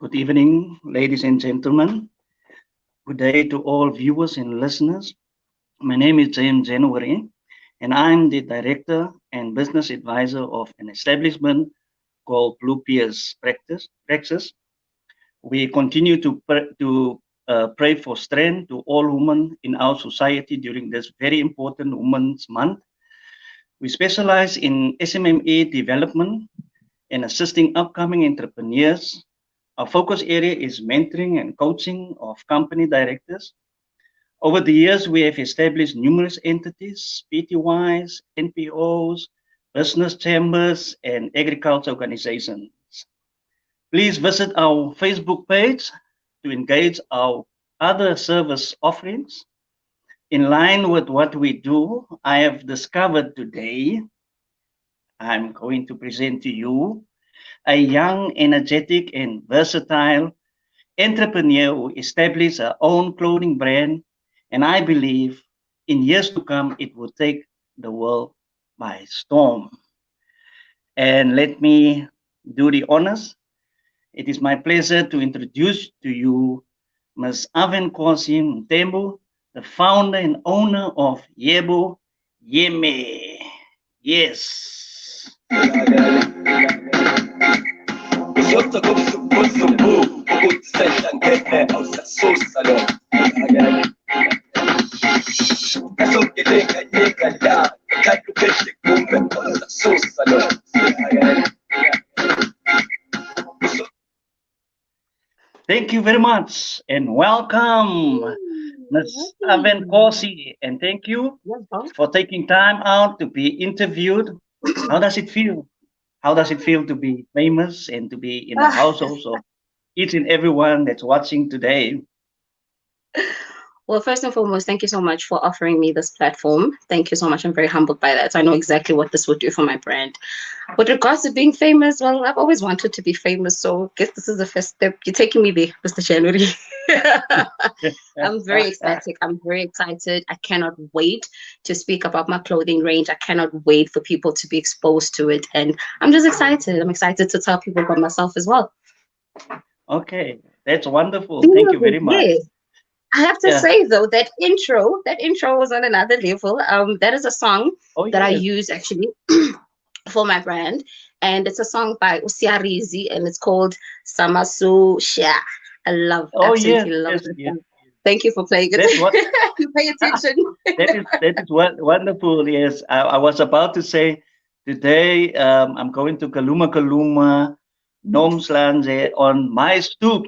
Good evening, ladies and gentlemen. Good day to all viewers and listeners. My name is James January, and I'm the director and business advisor of an establishment called Bluepeers Praxis. We continue to pray for strength to all women in our society during this very important Women's Month. We specialize in SMME development and assisting upcoming entrepreneurs. Our focus area is mentoring and coaching of company directors. Over the years, we have established numerous entities, PTYs, NPOs, business chambers, and agriculture organizations. Please visit our Facebook page to engage our other service offerings. In line with what we do, I have discovered today, I'm going to present to you a young, energetic, and versatile entrepreneur who established her own clothing brand, and I believe in years to come, it will take the world by storm. And let me do the honors. It is my pleasure to introduce to you Ms. Awenkosi Mthembu, the founder and owner of YEBOYIMI. Yes. Thank you very much and welcome, Ms. Awenkosi, and thank you for taking time out to be interviewed. How does it feel? How does it feel to be famous and to be in the households of each and everyone that's watching today? Well, first and foremost, thank you so much for offering me this platform. Thank you so much. I'm very humbled by that. I know exactly what this would do for my brand. With regards to being famous, well, I've always wanted to be famous, so I guess this is the first step. You're taking me there, Mr. January. I'm very ecstatic. I'm very excited. I cannot wait to speak about my clothing range. I cannot wait for people to be exposed to it. And I'm just excited. I'm excited to tell people about myself as well. Okay, that's wonderful. Thank you very much. Yes. I have to Yeah. say though, that intro was on another level. That is a song Oh that I yes. use actually for my brand, and it's a song by Usiarizi, and it's called Samasu Shia. I Oh yes. absolutely love Yes. this Yes. song. Thank you for playing it. That's what. You pay attention. That is wonderful. Yes, I was about to say today I'm going to Kaluma Kaluma, Nomslanze on my stoop.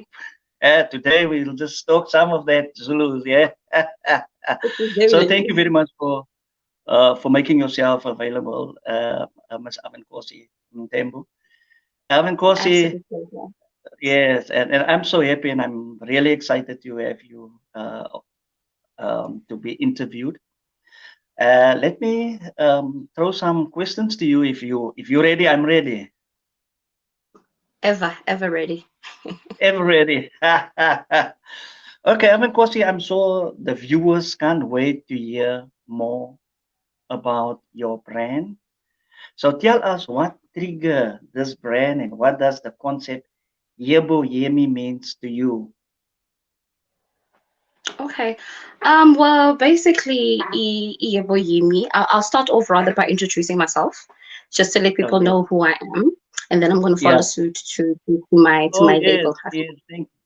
Today we'll just talk some of that Zulu. Yeah. So thank you Definitely. very much for making yourself available, Ms. Awenkosi Mthembu. My Awenkosi, absolute pleasure. yes, and I'm so happy and I'm really excited to have you to be interviewed. Let me throw some questions to you. If you're ready, I'm ready. Ever ready. Ever ready? Okay, Awenkosi, I'm sure the viewers can't wait to hear more about your brand. So tell us what trigger this brand and what does the concept YEBOYIMI means to you? Okay. Well, basically, YEBOYIMI. I'll start off rather by introducing myself, just to let Oh people yes, know who I am, and then I'm going to follow yeah. suit to my Oh yes, label. yes.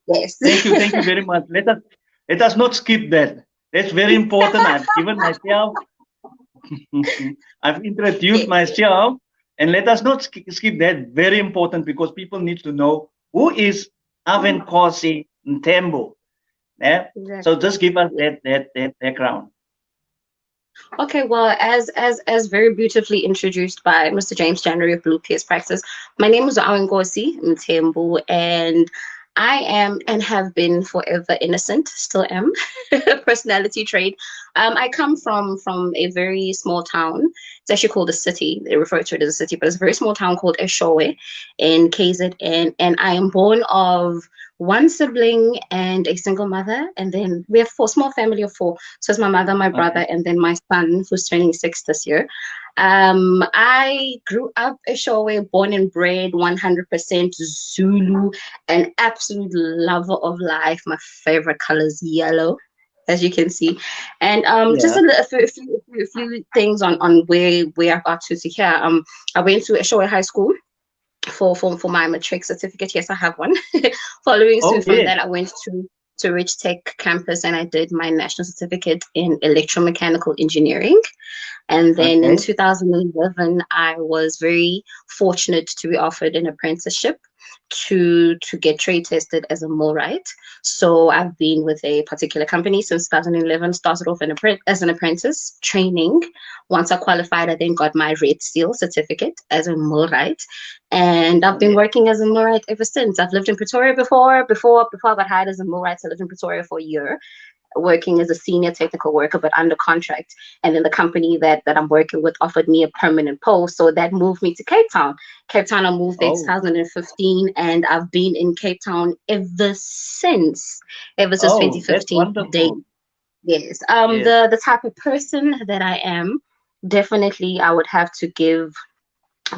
Yes. Thank you very much. Let us not skip that. That's very important. I've given myself, I've introduced Yes. myself, and let us not skip that. Very important because people need to know who is Awenkosi Mthembu. Yeah. So Exactly. just give us that background. Okay, well, as very beautifully introduced by Mr. James January of Bluepeers Praxis, my name is Awenkosi Mthembu, and I am and have been forever innocent, still am, personality trait. I come from a very small town. It's actually called a city. They refer to it as a city, but it's a very small town called Eshowe in KZN, and I am born of one sibling and a single mother, and then we have four, small family of four. So it's my mother, my Okay. brother, and then my son, who's turning 6 this year. I grew up a Showe, born and bred, 100% Zulu, an absolute lover of life. My favorite color is yellow, as you can see. And just Yeah. a few things on where I got to here. I went to a Showe High School for my matric certificate. Yes, I have one. Following Oh suit from yes. that, I went to Rich Tech campus and I did my national certificate in electromechanical engineering. And then in Okay. 2011, I was very fortunate to be offered an apprenticeship to get trade tested as a millwright. So I've been with a particular company since 2011. Started off as an apprentice training. Once I qualified, I then got my red seal certificate as a millwright, and I've Oh been yes. working as a millwright ever since. I've lived in Pretoria before I got hired as a millwright. I lived in Pretoria for a year, working as a senior technical worker but under contract, and then the company that I'm working with offered me a permanent post, so that moved me to Cape Town. I moved there Oh. 2015 and I've been in Cape Town ever since Oh, that's 2015 day. wonderful. Yes. Yes. The type of person that I am, definitely I would have to give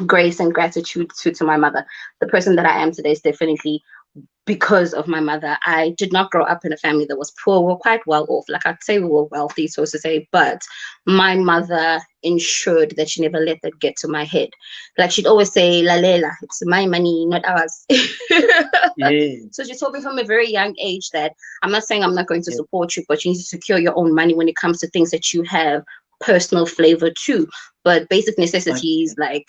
grace and gratitude to my mother. The person that I am today is definitely because of my mother. I did not grow up in a family that was poor. We were quite well off. Like I'd say we were wealthy, so to say, but my mother ensured that she never let that get to my head. Like she'd always say, Lalela, it's my money, not ours. Yes. So she told me from a very young age that I'm not saying I'm not going to Yes. support you, but you need to secure your own money when it comes to things that you have personal flavor to. But basic necessities Okay. like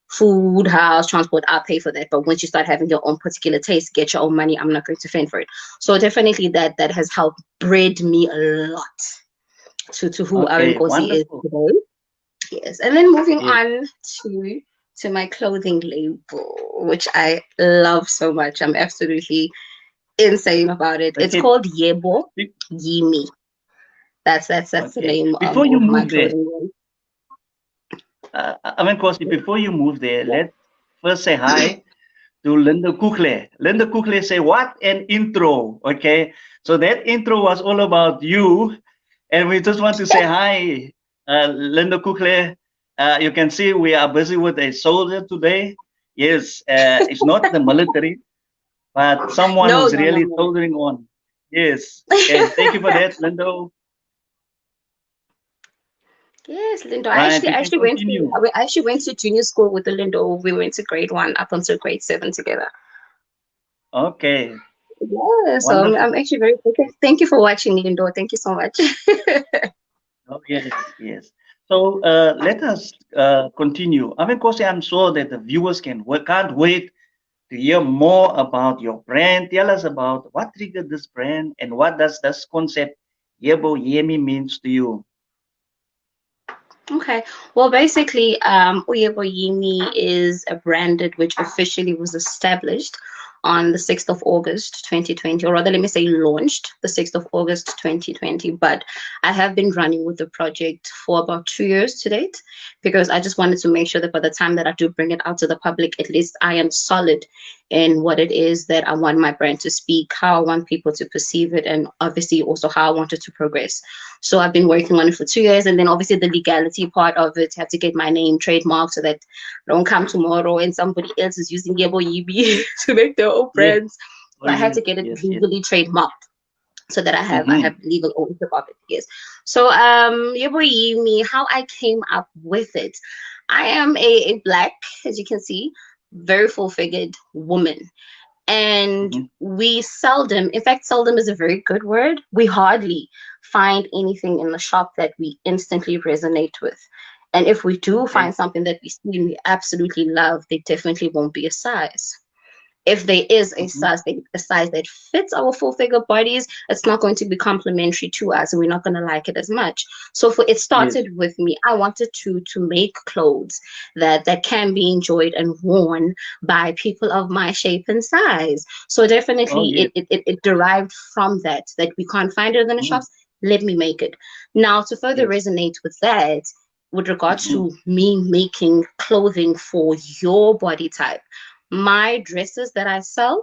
food, house, transport, I'll pay for that. But once you start having your own particular taste, get your own money, I'm not going to fend for it. So definitely that has helped bred me a lot to who Okay. Awenkosi is Wonderful. today. Yes. And then moving Yes. on to my clothing label, which I love so much. I'm absolutely insane about it. It's Okay. called Yebo be- Yimi. That's the Okay. name Before you of my move there, clothing line. I mean, Kosi, before you move there, let's first say hi to Linda Kukle. Linda Kukle say, what an intro. Okay. So that intro was all about you. And we just want to say hi, Linda Kukle. You can see we are busy with a soldier today. Yes, it's not the military, but someone No, who's no, no, really no. soldering on. Yes. And thank you for that, Lindo. Yes, Lindo. Right, you can continue. I actually went to junior school with the Lindo. We went to grade one up until grade seven together. Okay, Yeah, so I'm wonderful. actually very thank you for watching, Lindo. Thank you so much. Oh, yes, yes. So let us continue. I mean, Kosi, I'm sure that the viewers can't wait to hear more about your brand. Tell us about what triggered this brand and what does this concept Yebo Yemi means to you. Okay. Well, basically, YEBOYIMI is a branded which officially was established on the 6th of August 2020, or rather, let me say launched the 6th of August 2020. But I have been running with the project for about 2 years to date because I just wanted to make sure that by the time that I do bring it out to the public, at least I am solid in what it is that I want my brand to speak, how I want people to perceive it, and obviously also how I want it to progress. So I've been working on it for 2 years, and then obviously the legality part of it, have to get my name trademarked so that I don't come tomorrow and somebody else is using YEBOYIMI to make their own Yes. brands. Oh, So I had yes, to get it yes, yes. legally trademarked so that I Mm-hmm. have legal ownership of it. Yes. So YEBOYIMI, how I came up with it. I am a black, as you can see, very full figured woman. And Mm-hmm. we seldom, in fact, seldom is a very good word. We hardly find anything in the shop that we instantly resonate with. And if we do Okay. find something that we see and we absolutely love, they definitely won't be a size. If there is Mm-hmm. a size that fits our full figure bodies, it's not going to be complimentary to us and we're not going to like it as much. So for it Yes. started with me, I wanted to make clothes that can be enjoyed and worn by people of my shape and size. So Oh, definitely yes. it derived from that we can't find it in the Mm-hmm. shops. Let me make it. Now to further Yes. resonate with that, with regards Mm-hmm. to me making clothing for your body type, my dresses that I sell,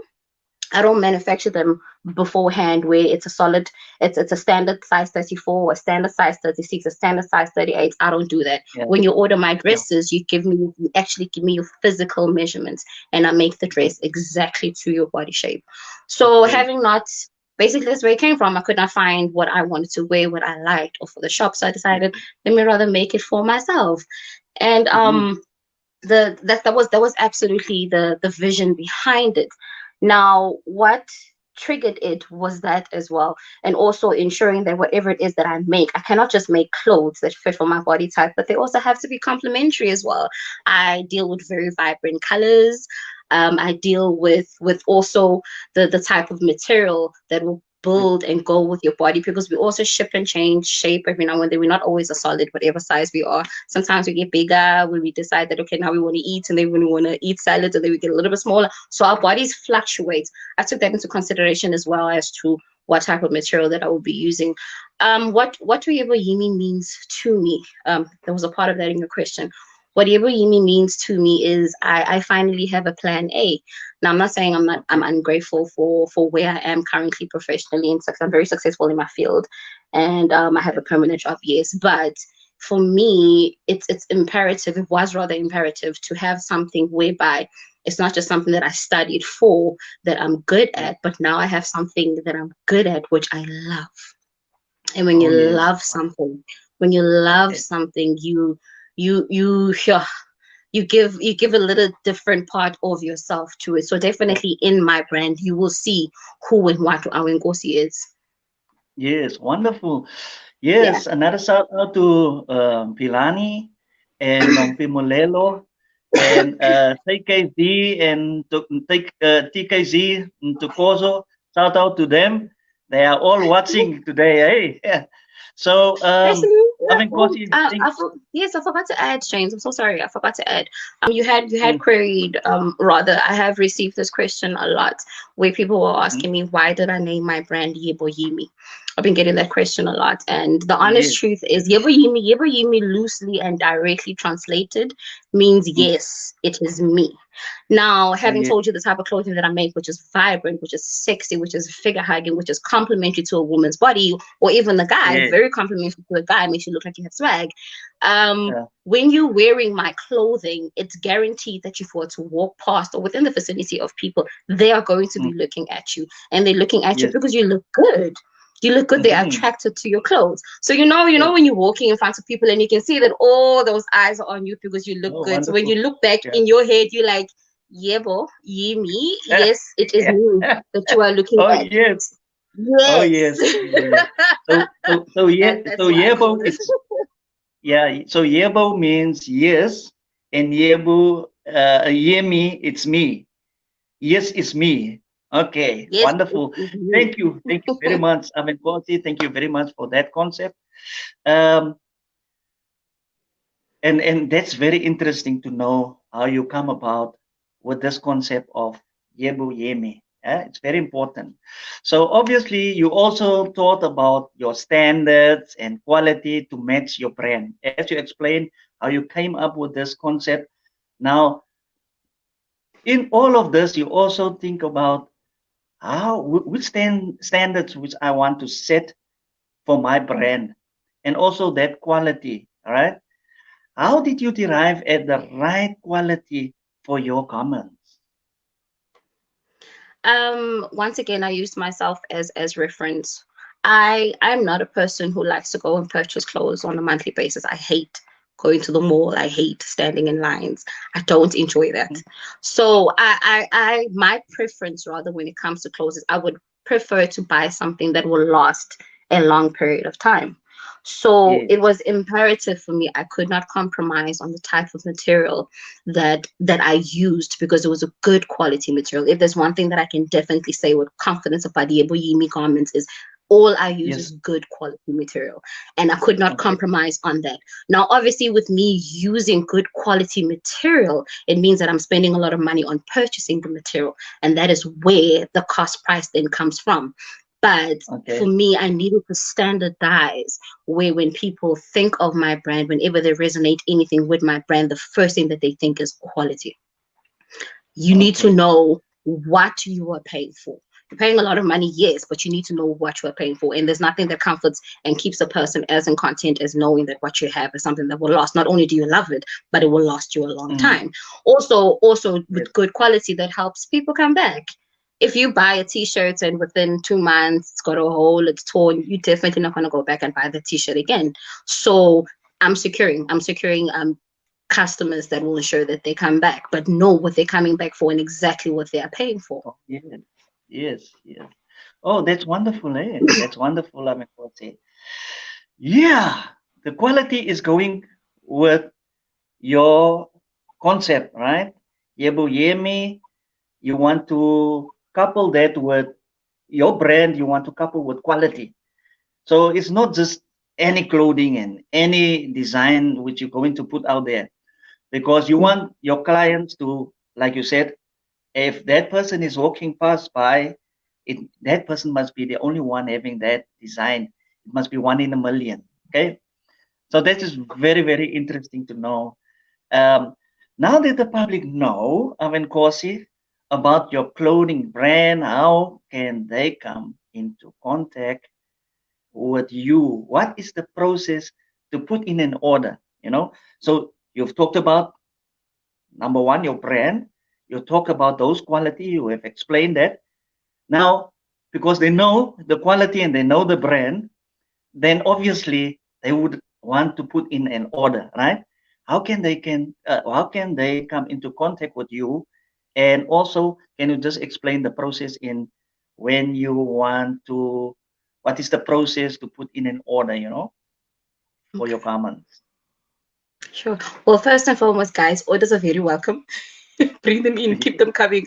I don't manufacture them beforehand where it's a solid, it's a standard size 34, a standard size 36, a standard size 38. I don't do that. Yeah. When you order my Yeah. dresses, you actually give me your physical measurements and I make the dress exactly to your body shape. So Okay. having not basically that's where it came from. I could not find what I wanted to wear, what I liked, or for the shop. So I decided, let me rather make it for myself. And Mm-hmm. that was absolutely the vision behind it. Now what triggered it was that as well, and also ensuring that whatever it is that I make, I cannot just make clothes that fit for my body type, but they also have to be complementary as well. I deal with very vibrant colors. I deal with also the type of material that will build and go with your body, because we also ship and change shape every now and then. We're not always a solid whatever size we are. Sometimes we get bigger when we decide that, okay, now we want to eat, and then when we want to eat salads, and then we get a little bit smaller. So our bodies fluctuate. I took that into consideration as well as to what type of material that I will be using. What YEBOYIMI means to me, there was a part of that in your question. What YEBOYIMI means to me is I finally have a plan A. Now I'm not saying I'm Okay. ungrateful for where I am currently professionally, and I'm very successful in my field, and I have Yeah. a permanent job, yes. But for me, it's imperative. It was rather imperative to have something whereby it's not just something that I studied for, that I'm good Yeah. at, but now I have something that I'm good at, which I love. And when you Oh, yes. love something, when you love something, yeah, you give a little different part of yourself to it. So Yeah. definitely in my brand, you will see who and what Awenkosi is. Yes, wonderful. Yeah. Yes, another shout out to Pilani and Nong Pimolelo and TKZ and TKZ and Tukoso. Shout out to them. They are all watching today, eh? Yeah. So, Actually, I yeah. mean, Oh, Kosi, think, yes, I forgot to add, James. I'm so sorry. I forgot to add. You had mm, queried. Rather, I have received this question a lot, where people were mhm, asking me, why did I name my brand YEBOYIMI? I've been getting that question a lot. And the honest Yes. truth is YEBOYIMI loosely and directly translated means Mm. yes, it is me. Now, Oh, having yeah. told you the type of clothing that I make, which is vibrant, which is sexy, which is figure hugging, which is complimentary to a woman's body, or even the guy, Yeah. very complimentary to a guy, makes you look like you have swag. Yeah. When you're wearing my clothing, it's guaranteed that if you were to walk past or within the vicinity of people, they are going to Mm. be looking at you. And they're looking at you Yes. because you look good. You look good, they're Mm-hmm. attracted to your clothes. So Yes. when you're walking in front of people and you can see that all those eyes are on you because you look Oh, good. So when you wonderful. look back Yeah. in your head, you're like, Yebo, ye me. Yes, it is me that you are looking Oh, at. yes. Oh, Yes. yes. Yeah. So yeah. That's So why I call Yebo, it. it's yeah. So Yebo means yes, and Yebo, Yemi, it's me. Yes, it's me. Okay, Yes, it wonderful. is me. Thank you. Thank you very much, Awenkosi. Thank you very much for that concept. Um, and that's very interesting to know how you come about with this concept of Yebu Yemi. It's very important. So obviously, you also thought about your standards and quality to match your brand. As you explained, how you came up with this concept. Now, in all of this, you also think about which standards which I want to set for my brand, and also that quality. All right. How did you derive at the right quality for your garments? Once again, I use myself as reference. I'm not a person who likes to go and purchase clothes on a monthly basis. I hate going to the mall. I hate standing in lines. I don't enjoy that. Mhm. So my preference rather when it comes to clothes is I would prefer to buy something that will last a long period of time. So Yes, it was imperative for me. I could not compromise on the type of material that I used because it was a good quality material. If there's one thing that I can definitely say with confidence about the YEBOYIMI garments is all I use is yes, good quality material. And I could not okay, compromise on that. Now, obviously, with me using good quality material, it means that I'm spending a lot of money on purchasing the material. And that is where the cost price then comes from. But for okay, me, I needed to standardize where when people think of my brand, whenever they resonate anything with my brand, the first thing that they think is quality. You need to okay, know what you are paying for. You're paying a lot of money, yes, but you need to know what you are paying for. And there's nothing that comforts and keeps a person as in content as knowing that what you have is something that will last. Not only do you love it, but it will last you a long mhm, time. Also yes, with good quality that helps people come back. If you buy a t-shirt and within 2 months it's got a hole, it's torn, you're definitely not going to go back and buy the t-shirt again. So I'm securing customers that will ensure that they come back, but know what they're coming back for and exactly what they are paying for. oh, yes, yes, yes. Oh, that's wonderful, eh? That's wonderful, Awenkosi. Yeah, the quality is going with your concept, right? Yebu Yemi, you want to couple that with your brand, you want to couple with quality. So it's not just any clothing and any design which you're going to put out there because you want your clients to, like you said, if that person is walking past by, that person must be the only one having that design. It must be one in a million. Okay. So that is very, very interesting to know. Um, now that the public know, Awenkosi, about your clothing brand, how can they come into contact with you? What is the process to put in an order? So you've talked about number one, your brand. You talk about those quality. You have explained that. Now, because they know the quality and they know the brand, then obviously they would want to put in an order, right? How can they come into contact with you? And also, can you just explain the process in when you want to, what is the process to put in an order, for your garments? Sure. Well, first and foremost, guys, orders are very welcome. Bring them in, keep them coming.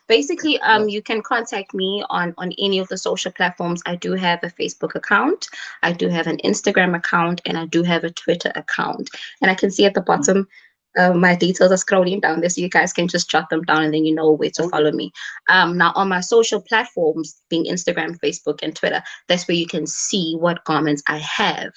Basically, Yeah. you can contact me on any of the social platforms. I do have a Facebook account, I do have an Instagram account, and I do have a Twitter account. And I can see at the Mhm. bottom My details are scrolling down there, so you guys can just jot them down and then you know where to follow me. Now on my social platforms, being Instagram, Facebook, and Twitter, that's where you can see what garments I have.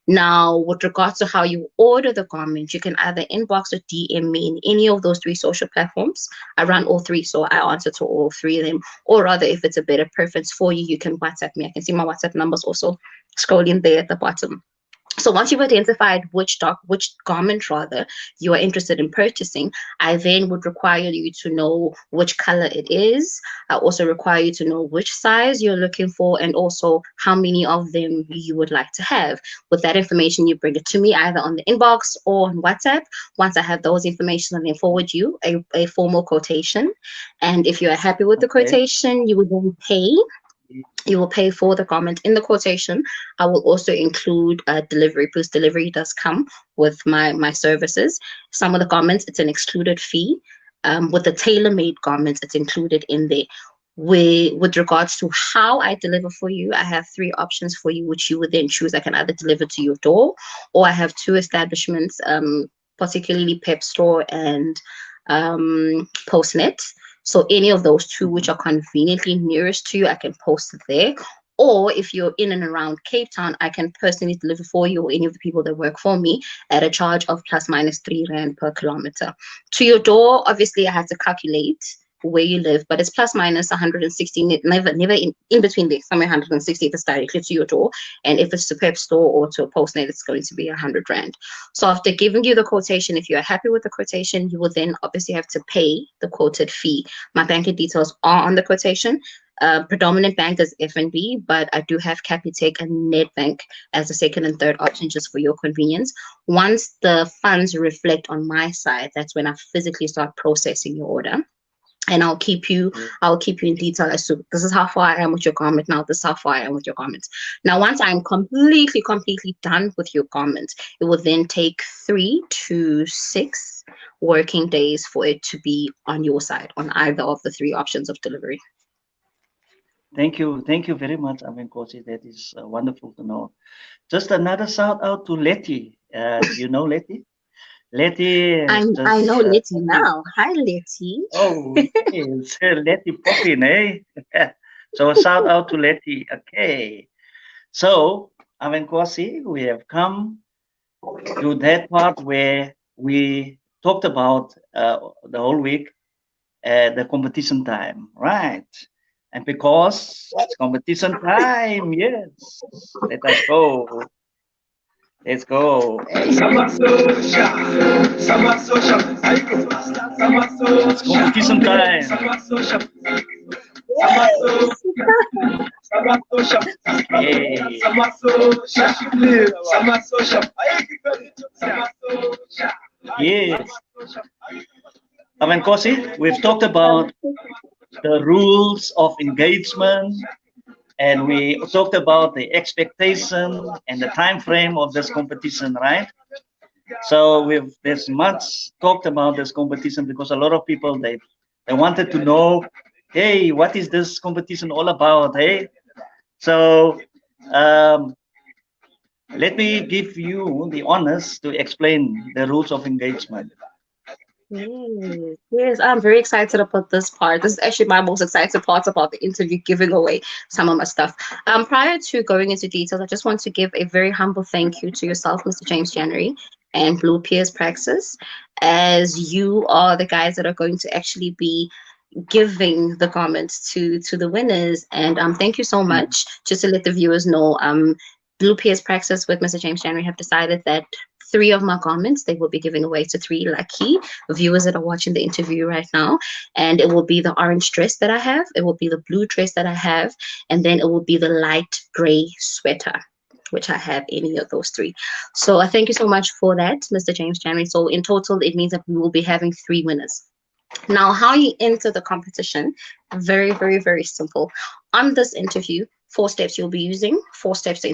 Now, with regards to how you order the garment, you can either inbox or DM me in any of those three social platforms. I run all three, so I answer to all three of them. Or rather, if it's a better preference for you, you can WhatsApp me. I can see my WhatsApp numbers also scrolling there at the bottom. So once you've identified which garment rather you are interested in purchasing, I then would require you to know which color it is. I also require you to know which size you're looking for and also how many of them you would like to have. With that information, you bring it to me either on the inbox or on WhatsApp. Once I have those information, I then forward you a formal quotation. And if you are happy with the Okay. quotation, you will then pay. You will pay for the garment in the quotation. I will also include delivery, because delivery does come with my services. Some of the garments, it's an excluded fee. With the tailor-made garments, it's included in there. With regards to how I deliver for you, I have three options for you, which you would then choose. I can either deliver to your door, or I have two establishments, particularly Pep Store and Postnet. So any of those two which are conveniently nearest to you, I can post it there. Or if you're in and around Cape Town, I can personally deliver for you or any of the people that work for me at a charge of plus minus R3 per kilometer. To your door, obviously I have to calculate where you live, but it's plus minus 160, never in between there, somewhere 160 if it's directly to your door. And if it's to Pep Store or to a Postnet, it's going to be R100. So after giving you the quotation, if you're happy with the quotation, you will then obviously have to pay the quoted fee. My banking details are on the quotation. Predominant bank is FNB, but I do have Capitec and Nedbank as the second and third option just for your convenience. Once the funds reflect on my side, that's when I physically start processing your order. And I'll keep you in detail as to this is how far I am with your garment now, this is how far I am with your garment. Now, once I'm completely done with your garment, it will then take 3 to 6 working days for it to be on your side, on either of the three options of delivery. Thank you very much, Awenkosi. That is wonderful to know. Just another shout out to Letty. You know Letty? Letty is I just know Letty now. Hi, Letty. oh yes, Letty Poppin, eh? So a shout out to Letty. Okay. So Awenkosi, we have come to that part where we talked about the whole week the competition time, right? And because it's competition time, yes, let us go. Let's go. Hey. It's competition time. Yes. Awenkosi, we've talked about the rules of engagement, and we talked about the expectation and the time frame of this competition, right? So there's much talked about this competition because a lot of people they wanted to know, hey, what is this competition all about? Hey, so let me give you the honors to explain the rules of engagement. Yes, I'm very excited about this part. This is actually my most excited part about the interview, giving away some of my stuff. Prior to going into details, I just want to give a very humble thank you to yourself, Mr. James January, and Bluepeers Praxis, as you are the guys that are going to actually be giving the comments to the winners. And thank you so much. Just to let the viewers know, Bluepeers Praxis with Mr. James January have decided that 3 of my garments they will be giving away to 3 lucky viewers that are watching the interview right now. And it will be the orange dress that I have, it will be the blue dress that I have, and then it will be the light gray sweater, which I have any of those 3. So I thank you so much for that, Mr. James January. So in total, it means that we will be having 3 winners. Now, how you enter the competition, very, very, very simple. On this interview, 4 steps you'll be using, 4 steps to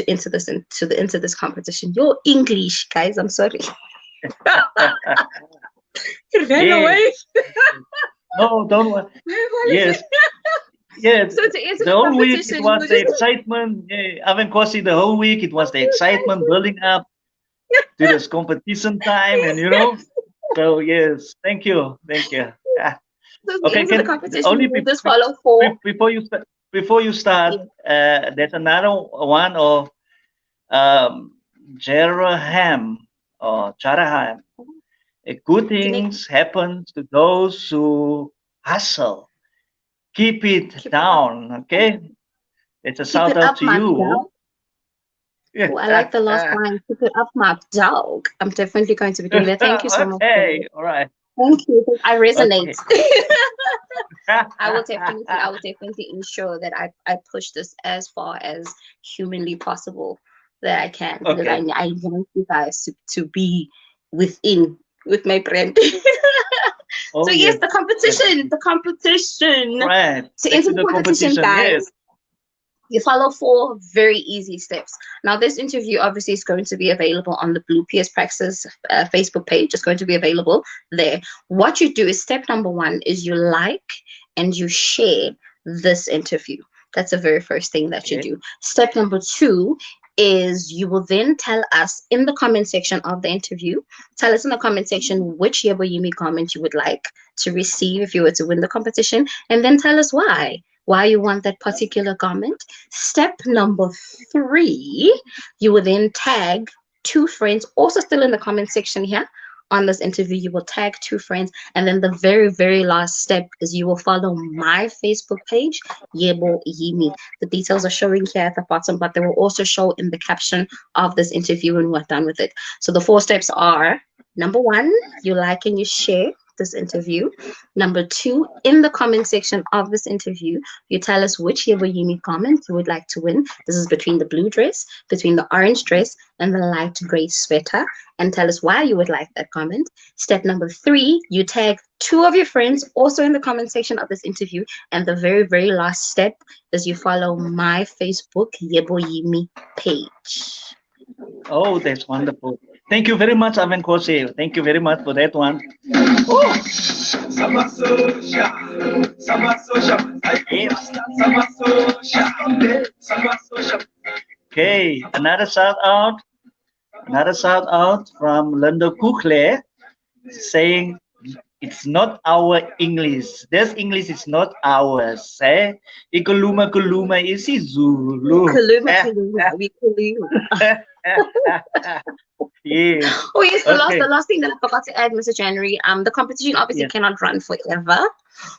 enter this competition. Your English, guys, I'm sorry. You ran away. No, don't worry. Yes. Yes, So to answer the whole week competition, it was the excitement. Awenkosi, the whole week it was the excitement building up. to this competition time, and so yes, thank you, thank you. So the Okay, ends of the can competition, only you will just follow four. before you start, Yeah. there's another one of um, Jeraham or Charaham. Good things happen to those who hustle. Keep it Keep it up. down, okay? It's a Keep shout it out up, to my you. dog. Oh, I like the last line. Keep it up, my dog. I'm definitely going to be doing that. Thank you so much for Okay, that. all right. Thank you. I resonate. Okay. I will definitely ensure that I push this as far as humanly possible that I can because Okay. I want you guys to be within with my brand. Oh So yes, yes, the competition, definitely. the competition. Right. So Back into to the the competition, competition. Yes. guys. You follow four very easy steps. Now, this interview obviously is going to be available on the Bluepeers Praxis Facebook page. It's going to be available there. What you do is step number one is you like and you share this interview. That's the very first thing that you Okay. do. Step number two is you will then tell us in the comment section of the interview, tell us in the comment section which YEBOYIMI comment you would like to receive if you were to win the competition, and then tell us why you want that particular garment. Step number three, you will then tag two friends, also still in the comment section here. On this interview, you will tag two friends, and then the very, very last step is you will follow my Facebook page, YEBOYIMI. The details are showing here at the bottom, but they will also show in the caption of this interview when we're done with it. So the four steps are: number one, you like and you share this interview. Number two, in the comment section of this interview, you tell us which YEBOYIMI comment you would like to win. This is between the blue dress, between the orange dress, and the light gray sweater, and tell us why you would like that comment. Step number three, you tag two of your friends also in the comment section of this interview. And the very, very last step is you follow my Facebook YEBOYIMI page. Oh, that's wonderful. Thank you very much, Awenkosi. Thank you very much for that one. Okay, another shout out from Linda Kukle saying it's not our English. This English is not ours. Ikuluma kuluma is Zulu. Kaluma, Kaluma, we Kaluma. Yes. Oh yes, the Okay. last thing that I forgot to add, Mr. January. The competition obviously Yes. cannot run forever,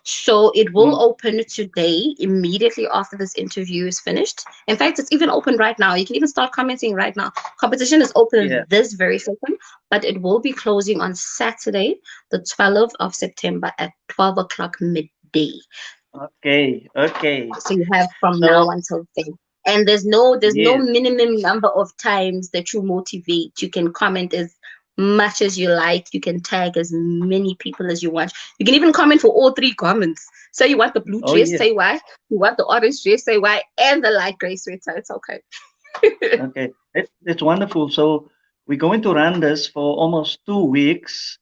so it will Mm. open today immediately after this interview is finished. In fact, it's even open right now. You can even start commenting right now. Competition is open Yeah. this very second, but it will be closing on Saturday, the 12th of September at 12 o'clock midday. Okay. Okay. So you have from now So until then. And there's no yes. minimum number of times that you motivate. You can comment as much as you like. You can tag as many people as you want. You can even comment for all three comments. So you want the blue Oh dress, yes. say why. You want the orange dress, say why, and the light gray sweater. It's okay. Okay. That's wonderful. So we're going to run this for almost 2 weeks,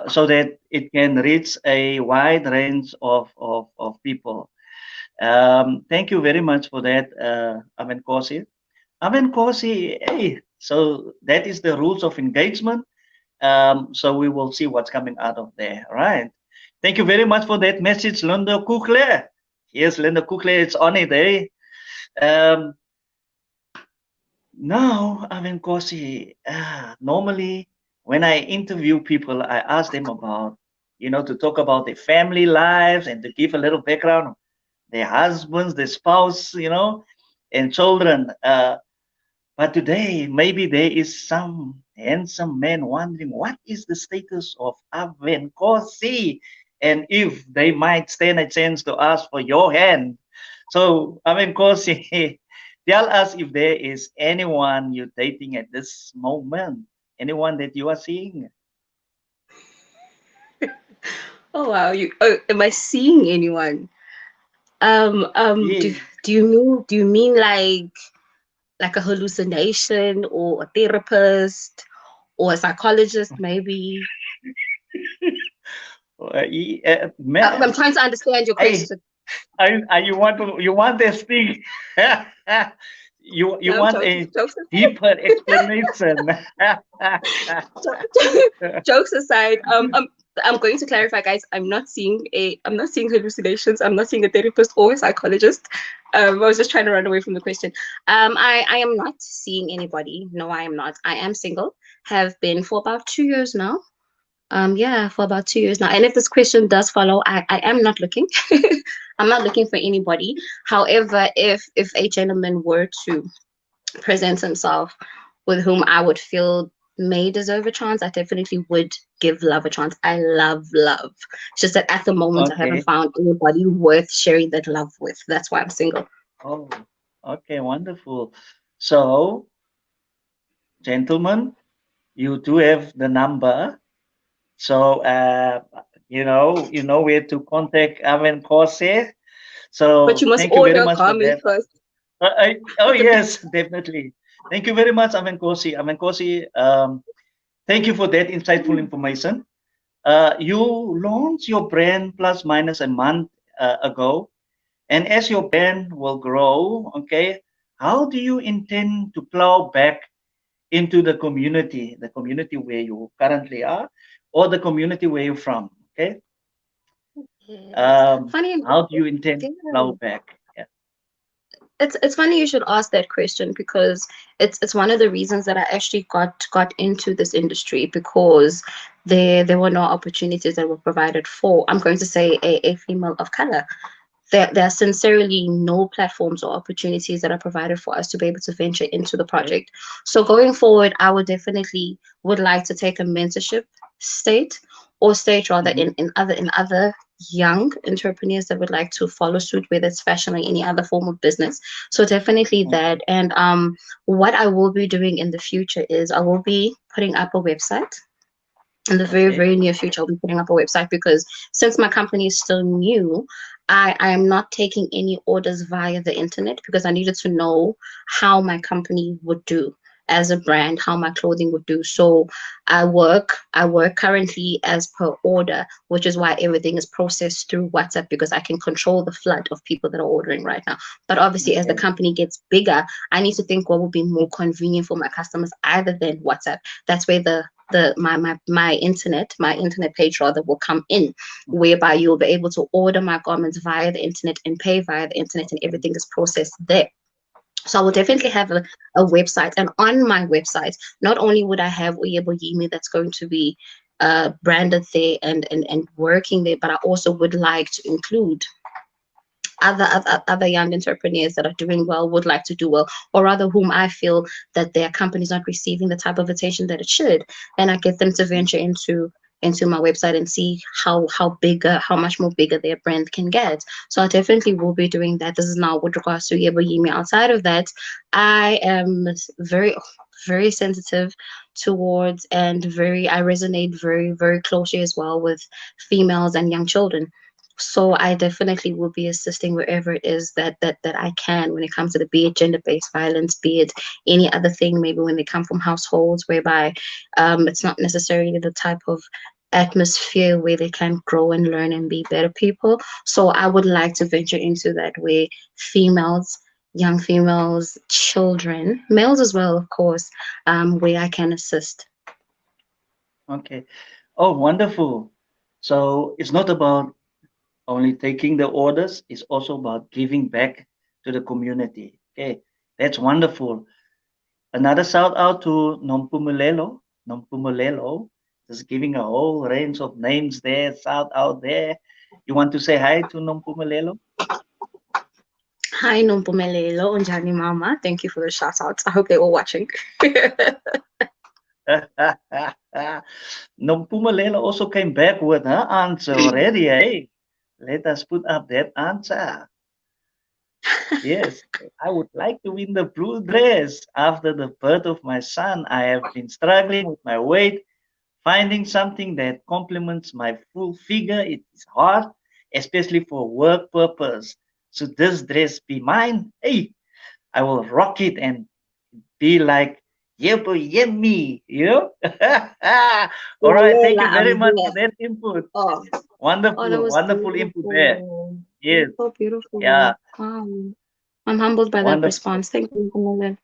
so that it can reach a wide range of people. Thank you very much for that, Awenkosi. Awenkosi, hey, so that is the rules of engagement. So we will see what's coming out of there, right? Thank you very much for that message, Linda Kukle. Yes, Linda Kukle, it's on it, eh? Um, Now, Awenkosi, normally when I interview people, I ask them about, to talk about their family lives and to give a little background, their husbands, their spouse, and children. But today, maybe there is some handsome man wondering what is the status of Awenkosi, and if they might stand a chance to ask for your hand. So, Awenkosi, tell us if there is anyone you're dating at this moment, anyone that you are seeing. Oh wow, am I seeing anyone? Yeah. Do you mean like a hallucination or a therapist or a psychologist maybe? I'm Man, trying to understand your hey, question. you want this thing? you No, want a jokes deeper explanation. jokes aside, I'm going to clarify, guys. I'm not seeing hallucinations. I'm not seeing a therapist or a psychologist. I was just trying to run away from the question. I am not seeing anybody. No, I am not. I am single. Have been for about 2 years now. Yeah, for about 2 years now. And if this question does follow, I am not looking. I'm not looking for anybody. However, if a gentleman were to present himself with whom I would feel may deserve a chance, I definitely would give love a chance. I love love. It's just that at the moment I haven't Okay. found anybody worth sharing that love with. That's why I'm single. Oh, okay, wonderful. So, gentlemen, you do have the number. So, you know where to contact Awenkosi. But you So, must thank you very order much for garments that. first. Oh, With the big yes, definitely. Thank you very much, Awenkosi. Awenkosi, thank you for that insightful information. You launched your brand plus minus a month ago, and as your brand will grow, okay, how do you intend to plow back into the community where you currently are, or the community where you're from? Okay, yes. Funny enough, how do you intend yeah. to plow back? Yeah. It's funny you should ask that question because it's one of the reasons that I actually got into this industry because there were no opportunities that were provided for, I'm going to say, a female of color. There are sincerely no platforms or opportunities that are provided for us to be able to venture into the Okay. project. So going forward, I would definitely would like to take a mentorship state or stage rather Mm-hmm. in other young entrepreneurs that would like to follow suit, whether it's fashion or any other form of business. So definitely that. Okay. And what I will be doing in the future is I will be putting up a website in the very, Okay. very near future. I'll be putting up a website because since my company is still new, I am not taking any orders via the internet because I needed to know how my company would do as a brand, how my clothing would do. So I work currently as per order, which is why everything is processed through WhatsApp because I can control the flood of people that are ordering right now. But obviously as the Okay. company gets bigger, I need to think what would be more convenient for my customers other than WhatsApp. That's where my internet page rather will come in, whereby you'll be able to order my garments via the internet and pay via the internet, and everything is processed there. So I will definitely have a website, and on my website, not only would I have YEBOYIMI that's going to be branded there and working there, but I also would like to include other young entrepreneurs that are doing well, would like to do well, or rather whom I feel that their company is not receiving the type of attention that it should, and I get them to venture into my website and see how much more bigger their brand can get. So I definitely will be doing that. This is now with regards to YEBOYIMI. Outside of that, I am very very sensitive towards and very I resonate very very closely as well with females and young children. So I definitely will be assisting wherever it is that I can when it comes to the be it gender-based violence, be it any other thing, maybe when they come from households whereby it's not necessarily the type of atmosphere where they can grow and learn and be better people. So I would like to venture into that where females, young females, children, males as well, of course, where I can assist. Okay. Oh, wonderful. So it's not about only taking the orders, it's also about giving back to the community. Okay, that's wonderful. Another shout out to Nompumelelo. Nompumelelo, just giving a whole range of names there. Shout out there. You want to say hi to Nompumelelo? Hi, Nompumelelo, Unjani Mama. Thank you for the shout outs. I hope they're all watching. Nompumelelo also came back with her answer already. Hey, let us put up that answer. Yes, I would like to win the blue dress. After the birth of my son, I have been struggling with my weight. Finding something that complements my full figure it is hard, especially for work purpose. Should this dress be mine? Hey, I will rock it and be like, yummy, you know? All right, thank Lalela, you I'm very much for here. that input. Oh, oh, that Wonderful, was wonderful input there. beautiful. That Yes, was so beautiful. yeah. Wow. I'm humbled by that Wonderful. response. Thank you, Mpumelelo.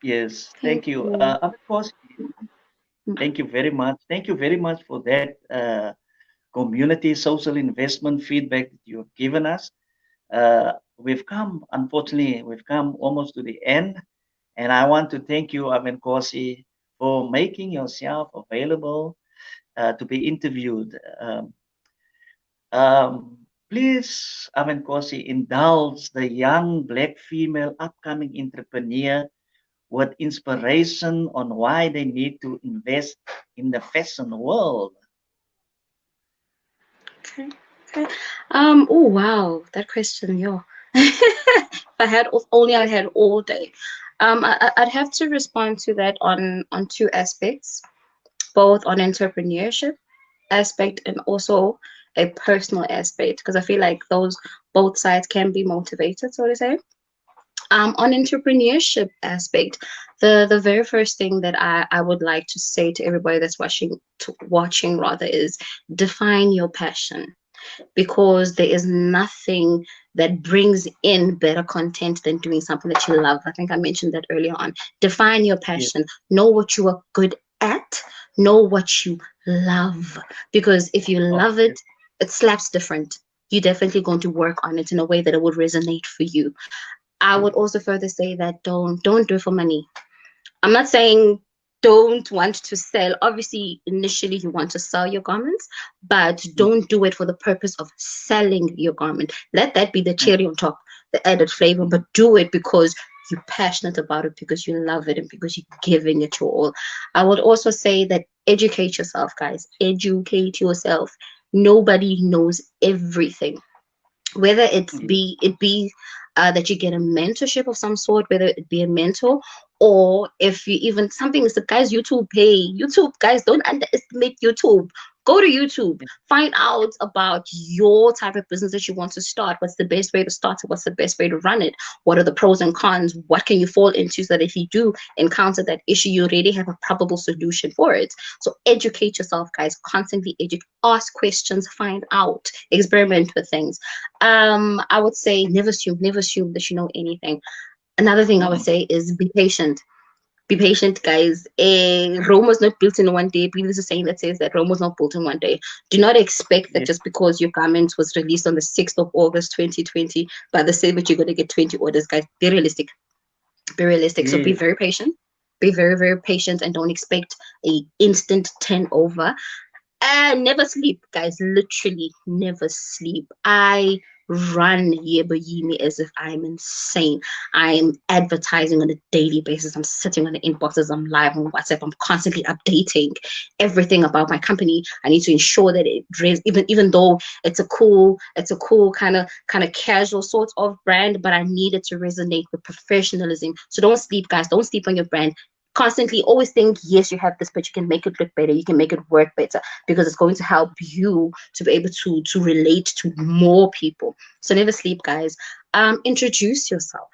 Yes, Thank thank you. you. Of course, thank you very much. Thank you very much for that community social investment feedback that you have given us. Unfortunately, we've come almost to the end. And I want to thank you, Awenkosi, for making yourself available to be interviewed. Please, Awenkosi, indulge the young black female upcoming entrepreneur with inspiration on why they need to invest in the fashion world. Okay. Okay. Oh wow, that question, yo. If I had if only I had all day. I'd have to respond to that on two aspects, both on entrepreneurship aspect and also a personal aspect, because I feel like those both sides can be motivated, so to say. On entrepreneurship aspect, the very first thing that I would like to say to everybody that's watching rather is define your passion, because there is nothing that brings in better content than doing something that you love. I think I mentioned that earlier on. Define your Yes. passion. Know what you are good at. Know what you love. Because if you Oh, love it, yes. it slaps different. You're definitely going to work on it in a way that it would resonate for you. I would also further say that don't do it for money. I'm not saying don't want to sell. Obviously, initially you want to sell your garments, but Mm, don't do it for the purpose of selling your garment. Let that be the mm, cherry on top, the added flavor, mm. but do it because you're passionate about it, because you love it, and because you're giving it your all. I would also say that educate yourself, guys. Educate yourself. Nobody knows everything, whether Yes, it be that you get a mentorship of some sort, whether it be a mentor, or if you even something is the guys, YouTube guys, don't underestimate YouTube. Go to YouTube, yes, find out about your type of business that you want to start. What's the best way to start it? What's the best way to run it? What are the pros and cons? What can you fall into so that if you do encounter that issue, you already have a probable solution for it? So educate yourself, guys. Constantly educate, ask questions, find out, experiment with things. I would say never assume that you know anything. Another thing I would mm, say is be patient. Be patient, guys. Rome was not built in one day. I believe there's a saying that says that Rome was not built in one day. Do not expect that yes, just because your garment was released on the 6th of August 2020, by the same that you're going to get 20 orders, guys. Be realistic. Be realistic. So be yes. very patient. Be very, very patient and don't expect a instant turnover. Never sleep, guys. Literally never sleep. I run YEBOYIMI as if I'm insane. I'm advertising on a daily basis. I'm sitting on the inboxes. I'm live on WhatsApp. I'm constantly updating everything about my company. I need to ensure that even though it's a cool kind of casual sort of brand, but I need it to resonate with professionalism. So don't sleep, guys. Don't sleep on your brand. Constantly always think, yes, you have this, but you can make it look better. You can make it work better, because it's going to help you to be able to relate to more people. So never sleep, guys. Introduce yourself.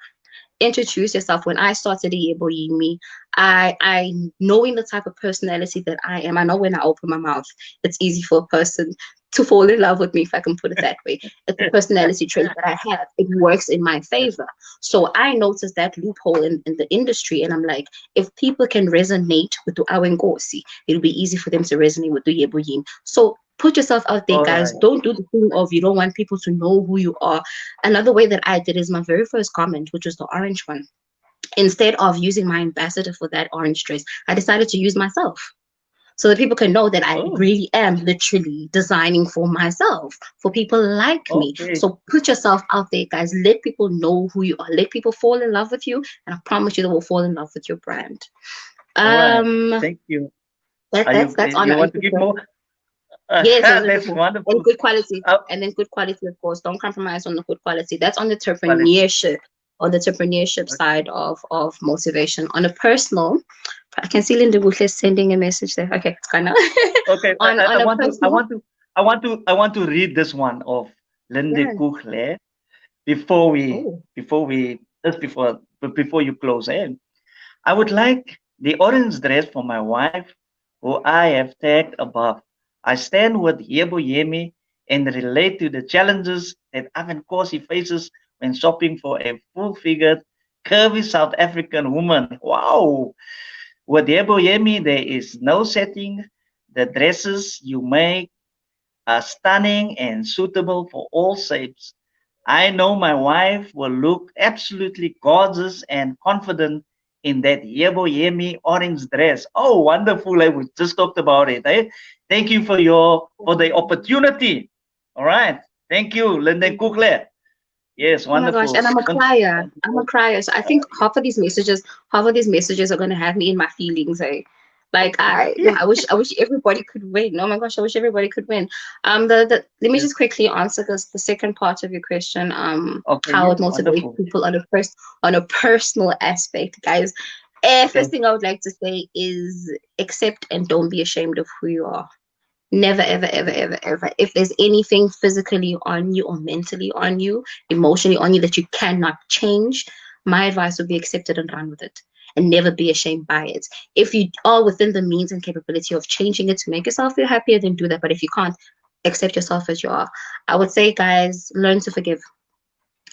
Introduce yourself. When I started YEBOYIMI, I knowing the type of personality that I am, I know when I open my mouth, it's easy for a person to fall in love with me, if I can put it that way. It's a personality trait that I have. It works in my Yes. favor. So I noticed that loophole in the industry, and I'm like, if people can resonate with the Awenkosi, it'll be easy for them to resonate with the YEBOYIMI. So put yourself out there, All guys. right. Don't do the thing of you don't want people to know who you are. Another way that I did is my very first comment, which was the orange one. Instead of using my ambassador for that orange dress, I decided to use myself so that people can know that I Oh, really am literally designing for myself, for people like me. okay. So put yourself out there, guys. Let people know who you are. Let people fall in love with you, and I promise you they will fall in love with your brand. All right. Um, Thank you. that, Are that's on you want to give more? Yes, that's That's beautiful. And wonderful. good quality. Uh, And then good quality, of course. Don't compromise on the good quality. That's quality. on the entrepreneurship Okay. side of motivation. On a personal, I can see Linda Butler sending a message there. Okay, it's gone now. Okay. On a personal, I want to read this one of Lindy yeah. Kuchle before we Oh, before we just before you close in. I would like the orange dress for my wife, who I have tagged above. I stand with YEBOYIMI and relate to the challenges that Awenkosi faces when shopping for a full-figured, curvy South African woman. Wow! With YEBOYIMI, there is no setting. The dresses you make are stunning and suitable for all shapes. I know my wife will look absolutely gorgeous and confident in that YEBOYIMI orange dress. Oh, wonderful! I just talked about it. Eh? Thank you for the opportunity. All right. Thank you, Linda Kukle. Yes, Oh my gosh, wonderful. and I'm a crier. I'm a Wonderful. crier. So I think half of these messages are gonna have me in my feelings. Eh? Like I wish everybody could win. Oh my gosh, I wish everybody could win. Let me Yes. just quickly answer the second part of your question. Okay, How yes, it motivates wonderful. people on a personal aspect, guys. Okay. First thing I would like to say is accept and don't be ashamed of who you are. Never, ever, ever, ever, ever. If there's anything physically on you or mentally on you, emotionally on you that you cannot change, my advice would be accept it and run with it and never be ashamed by it. If you are within the means and capability of changing it to make yourself feel happier, then do that. But if you can't, accept yourself as you are. I would say, guys, learn to forgive.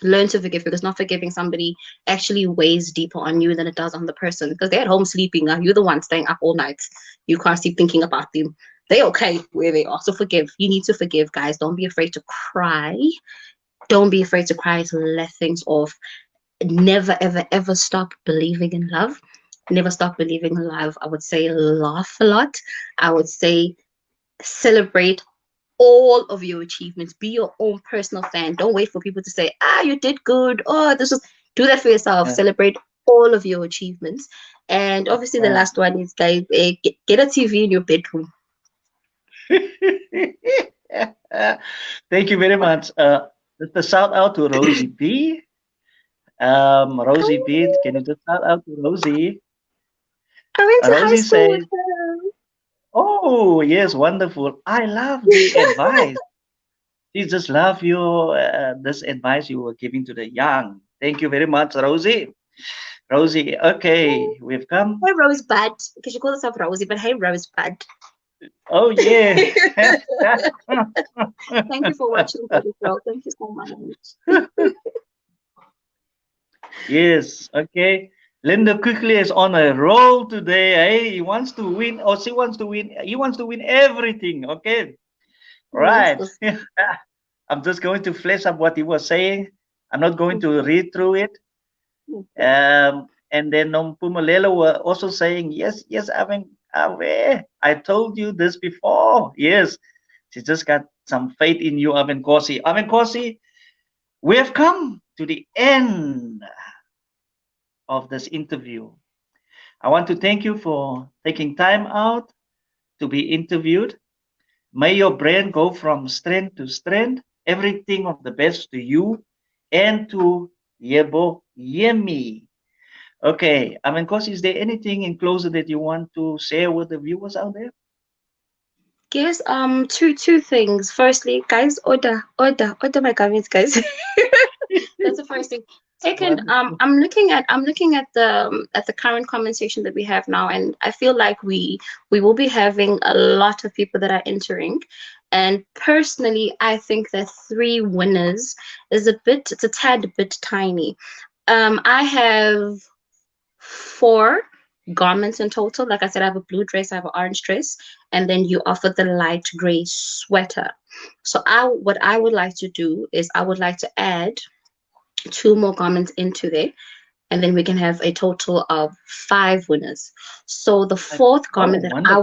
Learn to forgive because not forgiving somebody actually weighs deeper on you than it does on the person because they're at home sleeping. You're the one staying up all night. You can't sleep thinking about them. They're okay where they are. So forgive. You need to forgive, guys. Don't be afraid to cry. Don't be afraid to cry to let things off. Never, ever, ever stop believing in love. Never stop believing in love. I would say laugh a lot. I would say celebrate all of your achievements. Be your own personal fan. Don't wait for people to say, you did good. Oh, this was, do that for yourself. Yeah. Celebrate all of your achievements. And obviously, the Right. last one is, guys, get a TV in your bedroom. Thank you very much. Just a shout out to Rosie B. Rosie B, can you just shout out to Rosie? I went to high Rosie school with says, "Oh yes, wonderful. I love the advice. We just love your this advice you were giving to the young. Thank you very much, Rosie. Rosie, okay, we've come. Hey, Rosebud, because she calls herself Rosie, but hey, Rosebud. Oh yeah. Thank you for watching, baby girl. Thank you so much. Yes, okay. Linda quickly is on a roll today. Hey, he wants to win, or she wants to win. He wants to win everything. Okay, Yes, right. I'm just going to flesh up what he was saying. I'm not going to read through it. And then Nompumalelo were also saying, yes, yes, I told you this before. Yes, she just got some faith in you, Awenkosi. Awenkosi, we have come to the end of this interview. I want to thank you for taking time out to be interviewed. May your brand go from strength to strength. Everything of the best to you and to YEBOYIMI. Okay, I mean, course, is there anything in closing that you want to share with the viewers out there? Yes, two things. Firstly, guys, order my garments, guys. That's the first thing. Second, Wonderful. I'm looking at the current conversation that we have now, and I feel like we will be having a lot of people that are entering. And personally, I think that three winners is it's a tad bit tiny. I have four garments in total. Like I said, I have a blue dress, I have an orange dress, and then you offer the light gray sweater. So what I would like to do is I would like to add two more garments into there, and then we can have a total of five winners. So the fourth Oh, garment that wonderful.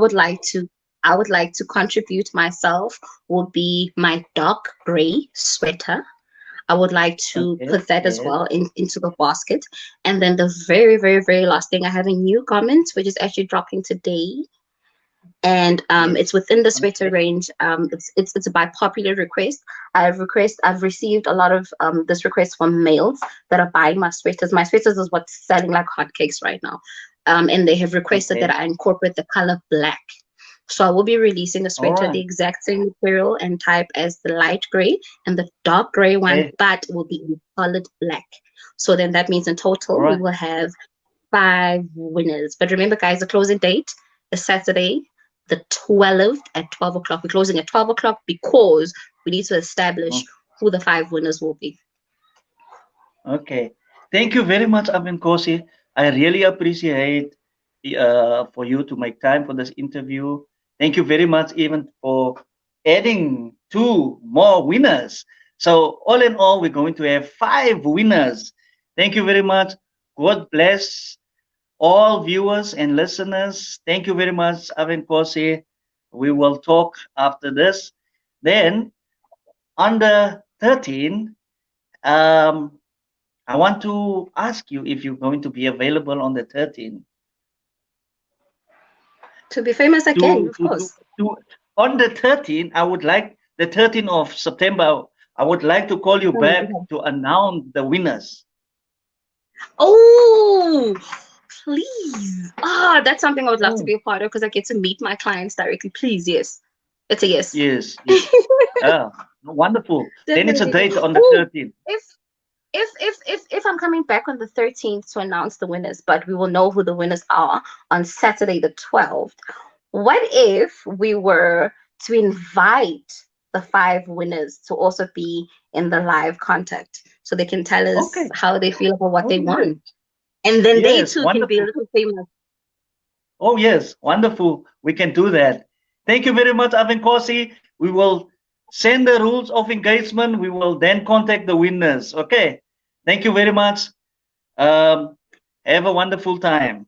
I would like to contribute myself will be my dark gray sweater. I would like to Okay, put that as yes, well into the basket. And then the very, very, very last thing, I have a new garment, which is actually dropping today. And yes. it's within the sweater Okay, range. It's by popular request. I've received a lot of this request from males that are buying my sweaters. My sweaters is what's selling like hotcakes right now. And they have requested that okay. I incorporate the color black. So I will be releasing a All sweater, the right. exact same material and type as the light gray and the dark gray one, Okay, but will be in solid black. So then that means in all total we right. will have five winners. But remember, guys, the closing date is Saturday, the 12th at 12 o'clock. We're closing at 12 o'clock because we need to establish Mm. who the five winners will be. Okay. Thank you very much, Awenkosi. I really appreciate for you to make time for this interview. Thank you very much even for adding two more winners. So all in all, we're going to have 5 winners. Thank you very much. God bless all viewers and listeners. Thank you very much, Awenkosi. We will talk after this. Then under 13, um, I want to ask you if you're going to be available on the 13th. To be famous again, To, of to, to, course. to, on the 13th, I would like the 13th of September, I would like to call you back Oh, to announce the winners. oh, please. Ah, that's something I would love to Oh, be a part of because I get to meet my clients directly. Please, yes. It's a yes. yes, yes. Ah, wonderful. Then it's a Definitely. date on the Oh, 13th. if if I'm coming back on the 13th to announce the winners, but we will know who the winners are on Saturday the 12th. What if we were to invite the 5 winners to also be in the live contact so they can tell us Okay. how they feel about what Oh, they yes. won? And then they Yes, too can be a wonderful. little famous. Oh, yes, wonderful. We can do that. Thank you very much, Awenkosi. We will send the rules of engagement. We will then contact the winners. Okay. Thank you very much. Um, have a wonderful time.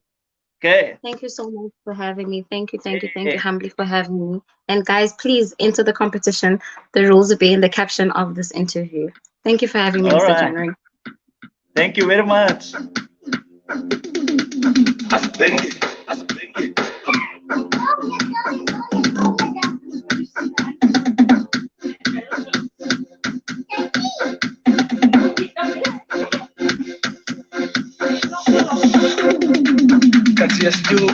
Okay. Thank you so much for having me. Thank you, Okay. humbly for having me. And guys, please enter the competition. The rules will be in the caption of this interview. Thank you for having me, All Mr. right. January. Thank you very much. Kati ya studio